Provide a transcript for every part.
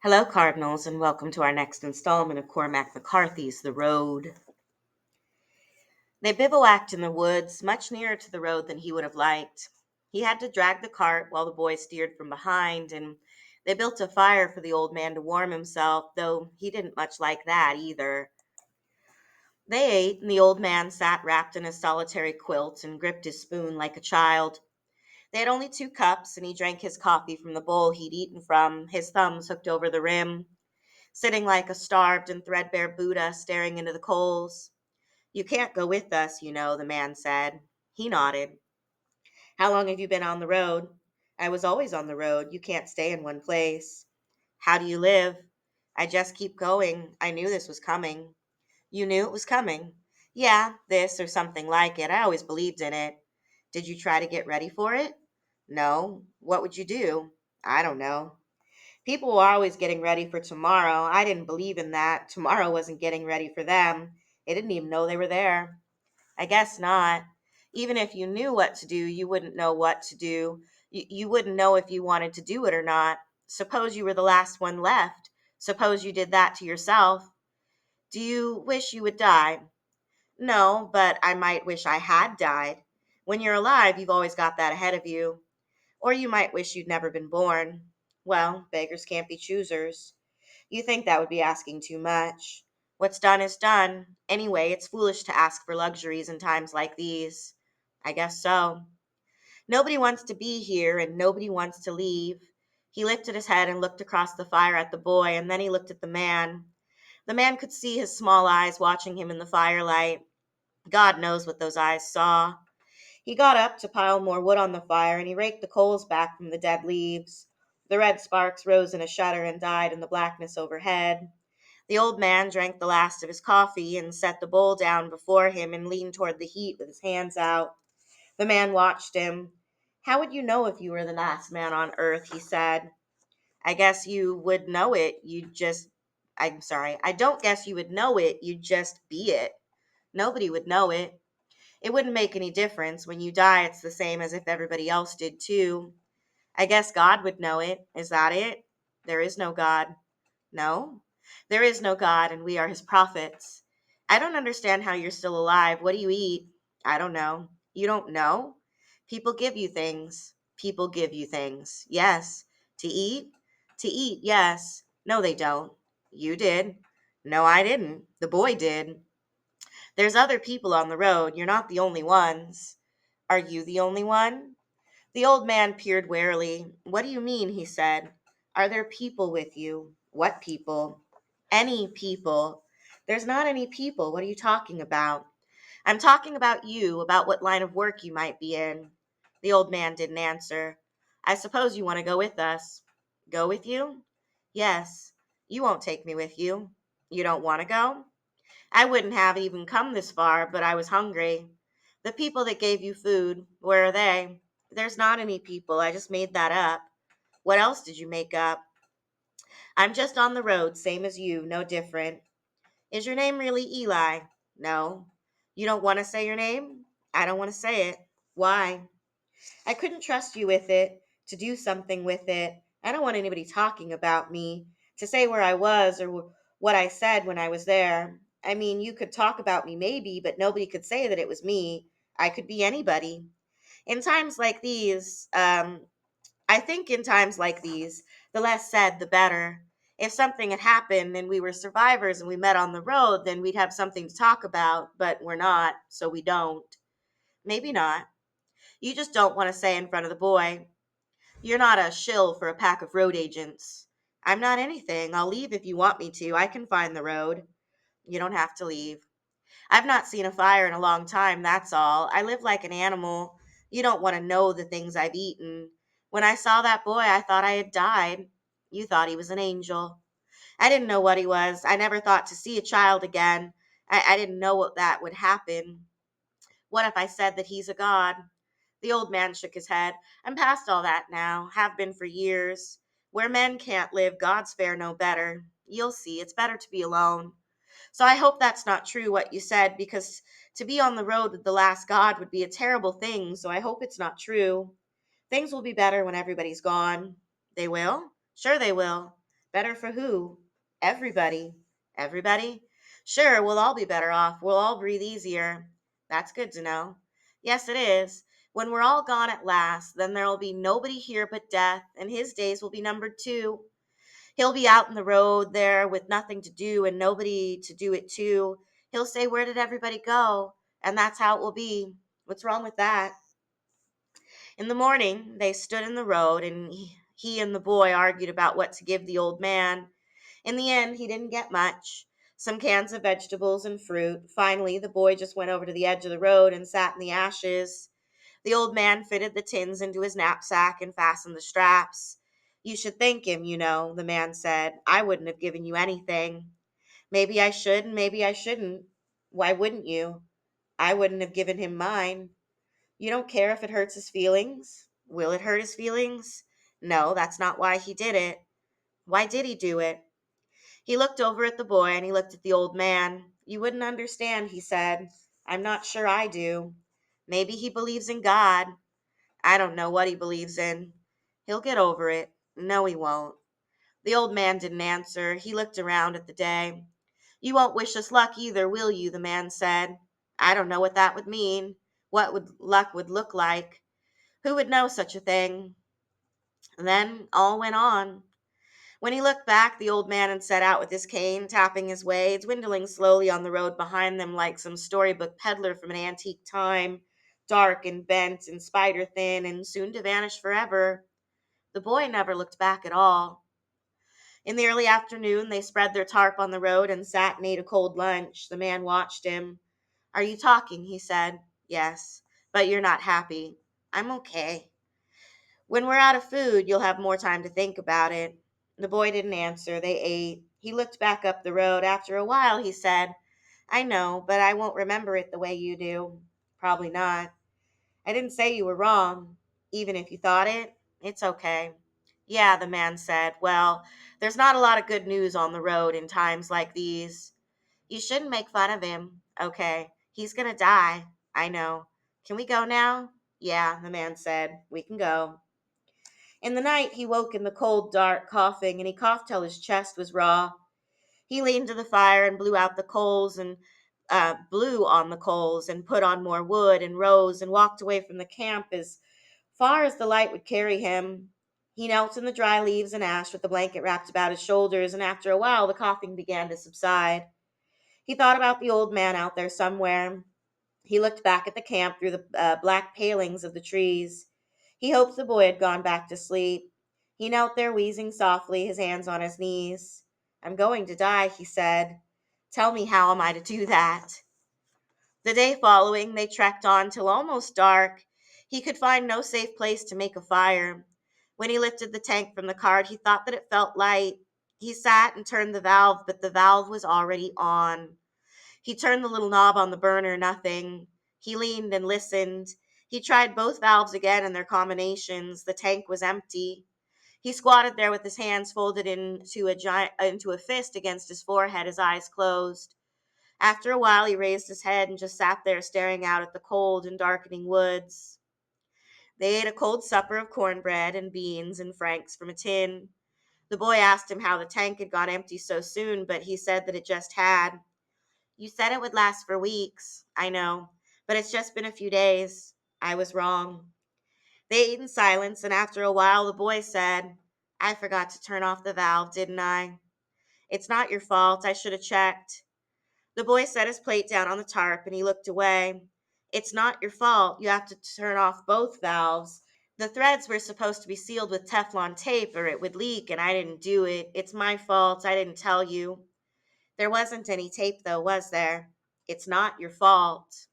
Hello, Cardinals, and welcome to our next installment of Cormac McCarthy's The Road. They bivouacked in the woods, much nearer to the road than he would have liked. He had to drag the cart while the boy steered from behind, and they built a fire for the old man to warm himself, though he didn't much like that either. They ate, and the old man sat wrapped in his solitary quilt and gripped his spoon like a child. They had only 2 cups, and he drank his coffee from the bowl he'd eaten from, his thumbs hooked over the rim, sitting like a starved and threadbare Buddha staring into the coals. "You can't go with us, the man said. He nodded. "How long have you been on the road?" "I was always on the road. You can't stay in one place." "How do you live?" "I just keep going. I knew this was coming." "You knew it was coming?" "Yeah, this or something like it. I always believed in it." "Did you try to get ready for it?" "No. What would you do?" "I don't know." People were always getting ready for tomorrow. I didn't believe in that. Tomorrow wasn't getting ready for them. They didn't even know they were there. "I guess not. Even if you knew what to do, you wouldn't know what to do. You wouldn't know if you wanted to do it or not. Suppose you were the last one left. Suppose you did that to yourself." "Do you wish you would die?" "No, but I might wish I had died. When you're alive, you've always got that ahead of you. Or you might wish you'd never been born. Well, beggars can't be choosers." "You think that would be asking too much." "What's done is done. Anyway, it's foolish to ask for luxuries in times like these." "I guess so." "Nobody wants to be here, and nobody wants to leave." He lifted his head and looked across the fire at the boy, and then he looked at the man. The man could see his small eyes watching him in the firelight. God knows what those eyes saw. He got up to pile more wood on the fire, and he raked the coals back from the dead leaves. The red sparks rose in a shudder and died in the blackness overhead. The old man drank the last of his coffee and set the bowl down before him and leaned toward the heat with his hands out. The man watched him. "How would you know if you were the last man on earth?" he said. "I guess you would know it. I'm sorry. I don't guess you would know it. You'd just be it. Nobody would know it. It wouldn't make any difference. When you die, it's the same as if everybody else did too. I guess God would know it. Is that it?" "There is no God." "No, there is no God, and we are his prophets." "I don't understand how you're still alive. What do you eat?" "I don't know." "You don't know?" "People give you things." "People give you things." "Yes." "To eat?" "To eat, yes." "No, they don't." "You did." "No, I didn't. The boy did." "There's other people on the road. You're not the only ones." "Are you the only one?" The old man peered warily. "What do you mean?" he said. "Are there people with you?" "What people?" "Any people." "There's not any people. What are you talking about?" "I'm talking about you, about what line of work you might be in." The old man didn't answer. "I suppose you want to go with us." "Go with you?" "Yes." "You won't take me with you." "You don't want to go?" "I wouldn't have even come this far, but I was hungry." "The people that gave you food, where are they?" "There's not any people. I just made that up." "What else did you make up?" "I'm just on the road, same as you, no different." "Is your name really Eli?" "No." "You don't want to say your name?" "I don't want to say it." "Why?" "I couldn't trust you with it, to do something with it. I don't want anybody talking about me, to say where I was or what I said when I was there. I mean, you could talk about me maybe, but nobody could say that it was me. I could be anybody. In times like these, I think in times like these, the less said, the better. If something had happened and we were survivors and we met on the road, then we'd have something to talk about, but we're not, so we don't." "Maybe not. You just don't want to say in front of the boy. You're not a shill for a pack of road agents." "I'm not anything. I'll leave if you want me to. I can find the road." "You don't have to leave." "I've not seen a fire in a long time, that's all. I live like an animal. You don't want to know the things I've eaten. When I saw that boy, I thought I had died." "You thought he was an angel." "I didn't know what he was. I never thought to see a child again. I didn't know what that would happen. What if I said that he's a god?" The old man shook his head. "I'm past all that now. Have been for years. Where men can't live, gods fare no better. You'll see. It's better to be alone. So I hope that's not true what you said, because to be on the road with the last god would be a terrible thing, so I hope it's not true. Things will be better when everybody's gone." "They will?" "Sure they will." Better for who? Everybody. Everybody? Sure, we'll all be better off. We'll all breathe easier. That's good to know. Yes, it is. When we're all gone at last, then there'll be nobody here but death, and his days will be numbered too. He'll be out in the road there with nothing to do and nobody to do it to. He'll say, "Where did everybody go?" And that's how it will be. What's wrong with that? In the morning, they stood in the road, and he and the boy argued about what to give the old man. In the end, he didn't get much. Some cans of vegetables and fruit. Finally, the boy just went over to the edge of the road and sat in the ashes. The old man fitted the tins into his knapsack and fastened the straps. "You should thank him, you know," the man said. "I wouldn't have given you anything." "Maybe I should, and maybe I shouldn't." "Why wouldn't you?" "I wouldn't have given him mine." "You don't care if it hurts his feelings?" "Will it hurt his feelings?" "No, that's not why he did it." "Why did he do it?" He looked over at the boy and he looked at the old man. "You wouldn't understand," he said. "I'm not sure I do. Maybe he believes in God. I don't know what he believes in. He'll get over it." "No, he won't." The old man didn't answer. He looked around at the day. "You won't wish us luck either, will you?" the man said. "I don't know what that would mean. What would luck would look like? Who would know such a thing?" And then all went on. When he looked back, the old man had set out with his cane, tapping his way, dwindling slowly on the road behind them like some storybook peddler from an antique time, dark and bent and spider thin, and soon to vanish forever. The boy never looked back at all. In the early afternoon, they spread their tarp on the road and sat and ate a cold lunch. The man watched him. "Are you talking?" he said. "Yes, but you're not happy." "I'm okay." "When we're out of food, you'll have more time to think about it." The boy didn't answer. They ate. He looked back up the road. After a while, he said, "I know, but I won't remember it the way you do." "Probably not." "I didn't say you were wrong. Even if you thought it, it's okay." "Yeah," the man said. "Well, there's not a lot of good news on the road in times like these." "You shouldn't make fun of him." "Okay. He's gonna die." "I know. Can we go now?" "Yeah," the man said. "We can go." In the night, he woke in the cold dark, coughing, and he coughed till his chest was raw. He leaned to the fire and blew out the coals and blew on the coals and put on more wood and rose and walked away from the camp as far as the light would carry him. He knelt in the dry leaves and ash with the blanket wrapped about his shoulders, and after a while the coughing began to subside. He thought about the old man out there somewhere. He looked back at the camp through the black palings of the trees. He hoped the boy had gone back to sleep. He knelt there wheezing softly, his hands on his knees. "I'm going to die," he said. "Tell me, how am I to do that?" The day following, they trekked on till almost dark. He could find no safe place to make a fire. When he lifted the tank from the cart, he thought that it felt light. He sat and turned the valve, but the valve was already on. He turned the little knob on the burner, nothing. He leaned and listened. He tried both valves again and their combinations. The tank was empty. He squatted there with his hands folded into a fist against his forehead, his eyes closed. After a while, he raised his head and just sat there staring out at the cold and darkening woods. They ate a cold supper of cornbread and beans and franks from a tin. The boy asked him how the tank had gone empty so soon, but he said that it just had. "You said it would last for weeks." "I know, but it's just been a few days." "I was wrong." They ate in silence, and after a while the boy said, "I forgot to turn off the valve, didn't I?" "It's not your fault. I should have checked." The boy set his plate down on the tarp and he looked away. "It's not your fault. You have to turn off both valves. The threads were supposed to be sealed with Teflon tape or it would leak, and I didn't do it. It's my fault. I didn't tell you." "There wasn't any tape, though, was there?" "It's not your fault."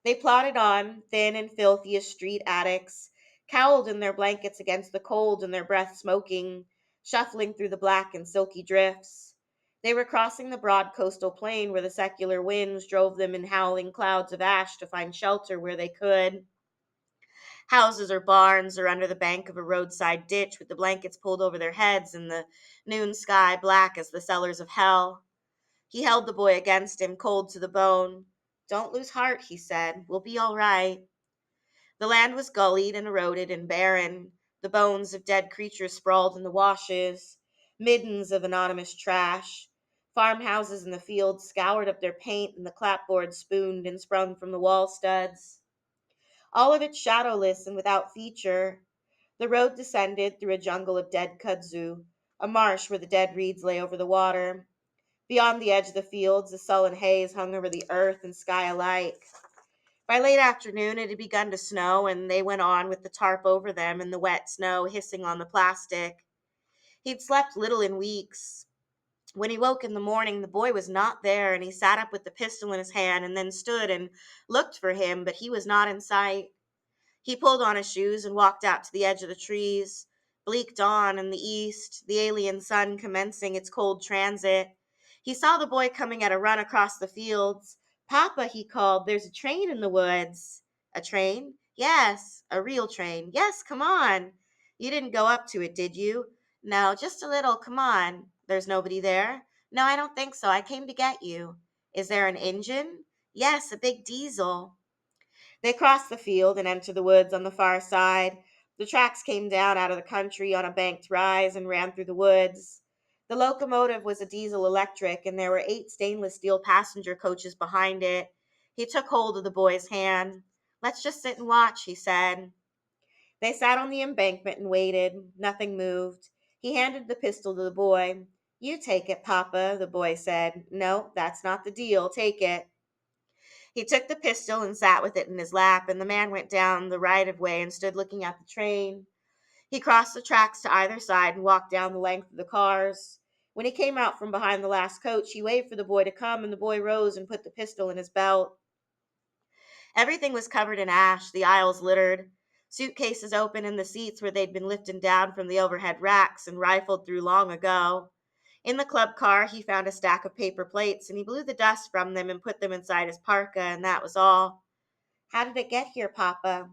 They plodded on, thin and filthy as street addicts, cowled in their blankets against the cold and their breath smoking, shuffling through the black and silky drifts. They were crossing the broad coastal plain where the secular winds drove them in howling clouds of ash to find shelter where they could. Houses or barns or under the bank of a roadside ditch with the blankets pulled over their heads and the noon sky black as the cellars of hell. He held the boy against him, cold to the bone. "Don't lose heart," he said. "We'll be all right." The land was gullied and eroded and barren. The bones of dead creatures sprawled in the washes. middens of anonymous trash. Farmhouses in the fields scoured up their paint, and the clapboards spooned and sprung from the wall studs. All of it shadowless and without feature. The road descended through a jungle of dead kudzu, a marsh where the dead reeds lay over the water. Beyond the edge of the fields, a sullen haze hung over the earth and sky alike. By late afternoon, it had begun to snow, and they went on with the tarp over them and the wet snow hissing on the plastic. He'd slept little in weeks. When he woke in the morning, the boy was not there, and he sat up with the pistol in his hand and then stood and looked for him, but he was not in sight. He pulled on his shoes and walked out to the edge of the trees. Bleak dawn in the east, the alien sun commencing its cold transit. He saw the boy coming at a run across the fields. "Papa," he called, "there's a train in the woods." "A train?" "Yes, a real train." "Yes, come on." "You didn't go up to it, did you?" "No, just a little. Come on." "There's nobody there?" "No, I don't think so. I came to get you." "Is there an engine?" "Yes, a big diesel." They crossed the field and entered the woods on the far side. The tracks came down out of the country on a banked rise and ran through the woods. The locomotive was a diesel electric, and there were 8 stainless steel passenger coaches behind it. He took hold of the boy's hand. "Let's just sit and watch," he said. They sat on the embankment and waited. Nothing moved. He handed the pistol to the boy. "You take it, Papa," the boy said. "No, that's not the deal. Take it." He took the pistol and sat with it in his lap, and the man went down the right of way and stood looking at the train. He crossed the tracks to either side and walked down the length of the cars. When he came out from behind the last coach, he waved for the boy to come, and the boy rose and put the pistol in his belt. Everything was covered in ash, the aisles littered, suitcases open in the seats where they'd been lifted down from the overhead racks and rifled through long ago. In the club car, he found a stack of paper plates, and he blew the dust from them and put them inside his parka, and that was all. "How did it get here, Papa?"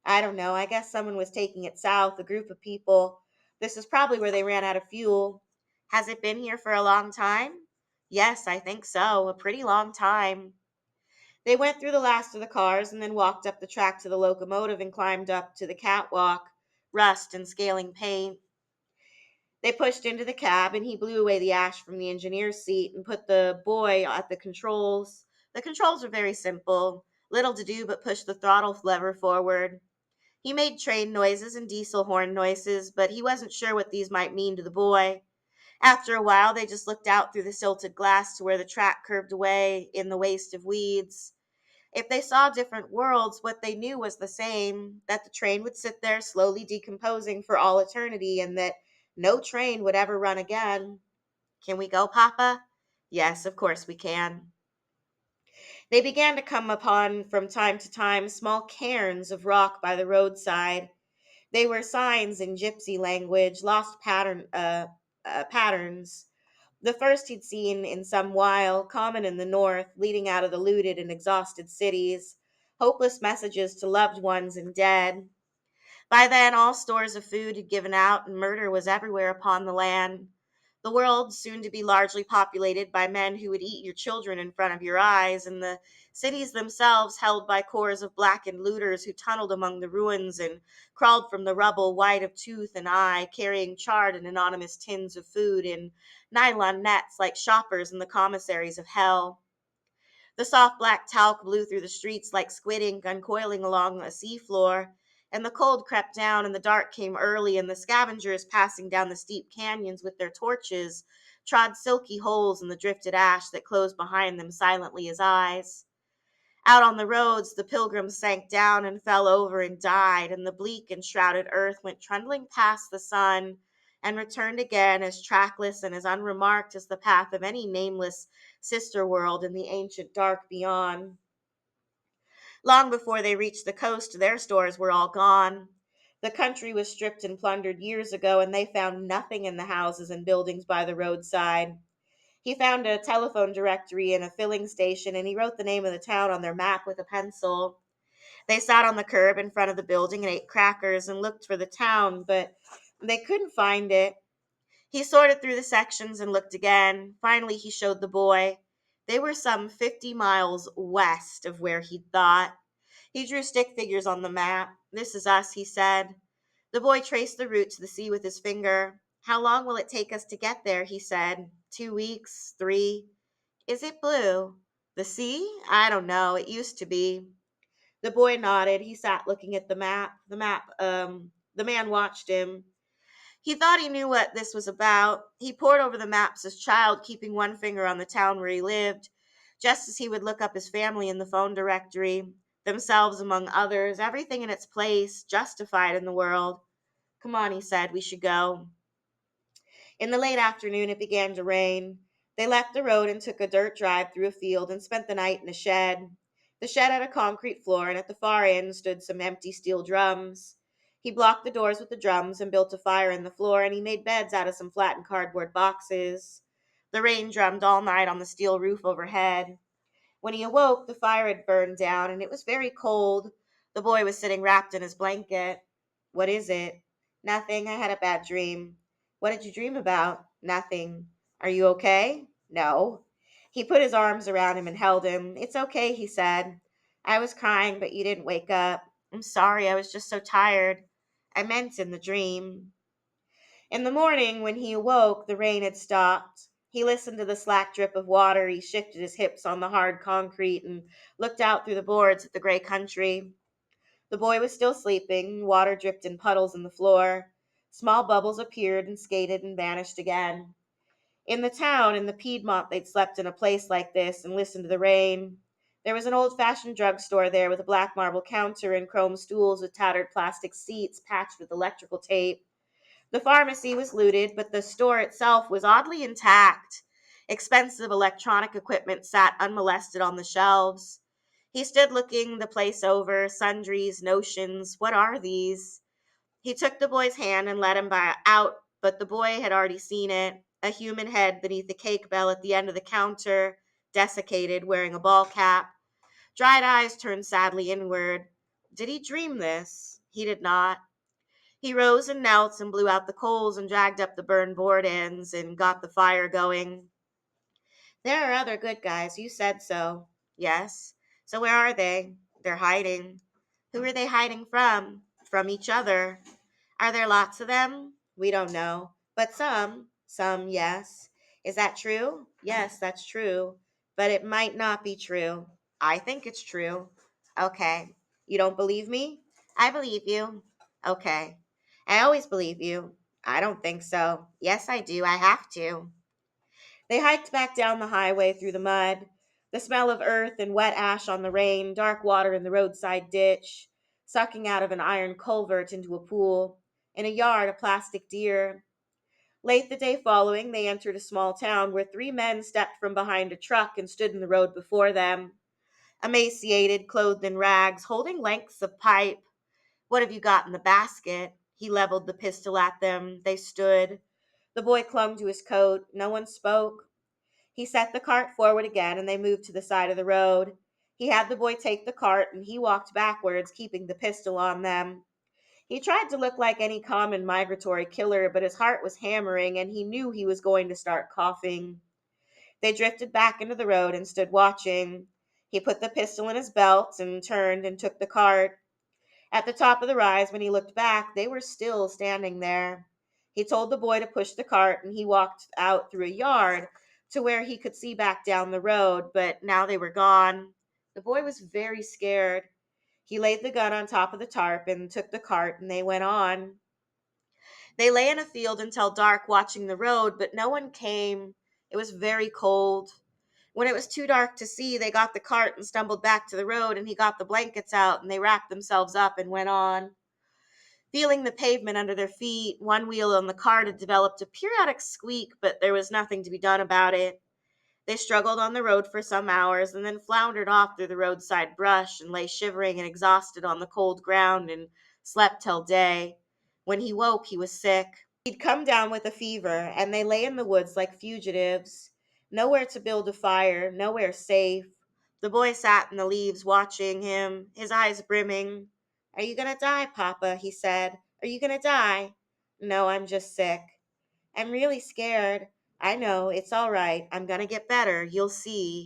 "I don't know. I guess someone was taking it south, a group of people. This is probably where they ran out of fuel." "Has it been here for a long time?" "Yes, I think so. A pretty long time." They went through the last of the cars and then walked up the track to the locomotive and climbed up to the catwalk, rust and scaling paint. They pushed into the cab, and he blew away the ash from the engineer's seat and put the boy at the controls. The controls were very simple, little to do but push the throttle lever forward. He made train noises and diesel horn noises, but he wasn't sure what these might mean to the boy. After a while, they just looked out through the silted glass to where the track curved away in the waste of weeds. If they saw different worlds, what they knew was the same, that the train would sit there slowly decomposing for all eternity, and that no train would ever run again. "Can we go, Papa?" "Yes, of course we can." They began to come upon from time to time small cairns of rock by the roadside. They were signs in gypsy language, lost patterns. The first he'd seen in some while, common in the north, leading out of the looted and exhausted cities, hopeless messages to loved ones and dead. By then, all stores of food had given out, and murder was everywhere upon the land. The world, soon to be largely populated by men who would eat your children in front of your eyes, and the cities themselves held by corps of blackened looters who tunneled among the ruins and crawled from the rubble white of tooth and eye, carrying charred and anonymous tins of food in nylon nets like shoppers in the commissaries of hell. The soft black talc blew through the streets like squid ink uncoiling along a seafloor, and the cold crept down and the dark came early, and the scavengers passing down the steep canyons with their torches trod silky holes in the drifted ash that closed behind them silently as eyes. Out on the roads, the pilgrims sank down and fell over and died, and the bleak and shrouded earth went trundling past the sun and returned again as trackless and as unremarked as the path of any nameless sister world in the ancient dark beyond. Long before they reached the coast, their stores were all gone. The country was stripped and plundered years ago, and they found nothing in the houses and buildings by the roadside. He found a telephone directory and a filling station, and he wrote the name of the town on their map with a pencil. They sat on the curb in front of the building and ate crackers and looked for the town, but they couldn't find it. He sorted through the sections and looked again. Finally, he showed the boy. They were some 50 miles west of where he'd thought. He drew stick figures on the map. "This is us," he said. The boy traced the route to the sea with his finger. How long will it take us to get there? He said. 2 weeks, 3. Is it blue? The sea? I don't know. It used to be. The boy nodded. He sat looking at the map. The man watched him. He thought he knew what this was about. He pored over the maps as a child, keeping one finger on the town where he lived, just as he would look up his family in the phone directory, themselves among others, everything in its place, justified in the world. Come on, he said, we should go. In the late afternoon, it began to rain. They left the road and took a dirt drive through a field and spent the night in a shed. The shed had a concrete floor, and at the far end stood some empty steel drums. He blocked the doors with the drums and built a fire in the floor, and he made beds out of some flattened cardboard boxes. The rain drummed all night on the steel roof overhead. When he awoke, the fire had burned down, and it was very cold. The boy was sitting wrapped in his blanket. What is it? Nothing. I had a bad dream. What did you dream about? Nothing. Are you okay? No. He put his arms around him and held him. It's okay, he said. I was crying, but you didn't wake up. I'm sorry, I was just so tired. I meant in the dream. In the morning, when he awoke, the rain had stopped. He listened to the slack drip of water. He shifted his hips on the hard concrete and looked out through the boards at the gray country. The boy was still sleeping. Water dripped in puddles in the floor. Small bubbles appeared and skated and vanished again. In the town, in the Piedmont, they'd slept in a place like this and listened to the rain. There was an old-fashioned drugstore there with a black marble counter and chrome stools with tattered plastic seats patched with electrical tape. The pharmacy was looted, but the store itself was oddly intact. Expensive electronic equipment sat unmolested on the shelves. He stood looking the place over, sundries, notions. What are these? He took the boy's hand and let him out, but the boy had already seen it. A human head beneath the cake bell at the end of the counter, desiccated, wearing a ball cap. Dried eyes turned sadly inward. Did he dream this? He did not. He rose and knelt and blew out the coals and dragged up the burned board ends and got the fire going. There are other good guys. You said so. Yes. So where are they? They're hiding. Who are they hiding from? From each other. Are there lots of them? We don't know. But some. Some, yes. Is that true? Yes, that's true. But it might not be true. I think it's true. Okay. You don't believe me? I believe you. Okay. I always believe you. I don't think so. Yes, I do. I have to. They hiked back down the highway through the mud. The smell of earth and wet ash on the rain, dark water in the roadside ditch, sucking out of an iron culvert into a pool. In a yard, a plastic deer. Late the day following, they entered a small town where 3 men stepped from behind a truck and stood in the road before them. Emaciated, clothed in rags, holding lengths of pipe. What have you got in the basket? He leveled the pistol at them. They stood. The boy clung to his coat. No one spoke. He set the cart forward again, and they moved to the side of the road. He had the boy take the cart, and he walked backwards, keeping the pistol on them. He tried to look like any common migratory killer, but his heart was hammering, and he knew he was going to start coughing. They drifted back into the road and stood watching. He put the pistol in his belt and turned and took the cart. At the top of the rise, when he looked back, they were still standing there. He told the boy to push the cart, and he walked out through a yard to where he could see back down the road, but now they were gone. The boy was very scared. He laid the gun on top of the tarp and took the cart, and they went on. They lay in a field until dark watching the road, but no one came. It was very cold. When it was too dark to see, they got the cart and stumbled back to the road, and he got the blankets out, and they wrapped themselves up and went on. Feeling the pavement under their feet, one wheel on the cart had developed a periodic squeak, but there was nothing to be done about it. They struggled on the road for some hours and then floundered off through the roadside brush and lay shivering and exhausted on the cold ground and slept till day. When he woke, he was sick. He'd come down with a fever, and they lay in the woods like fugitives. Nowhere to build a fire, nowhere safe. The boy sat in the leaves watching him, his eyes brimming. Are you going to die, Papa? He said. Are you going to die? No, I'm just sick. I'm really scared. I know, it's all right. I'm going to get better. You'll see.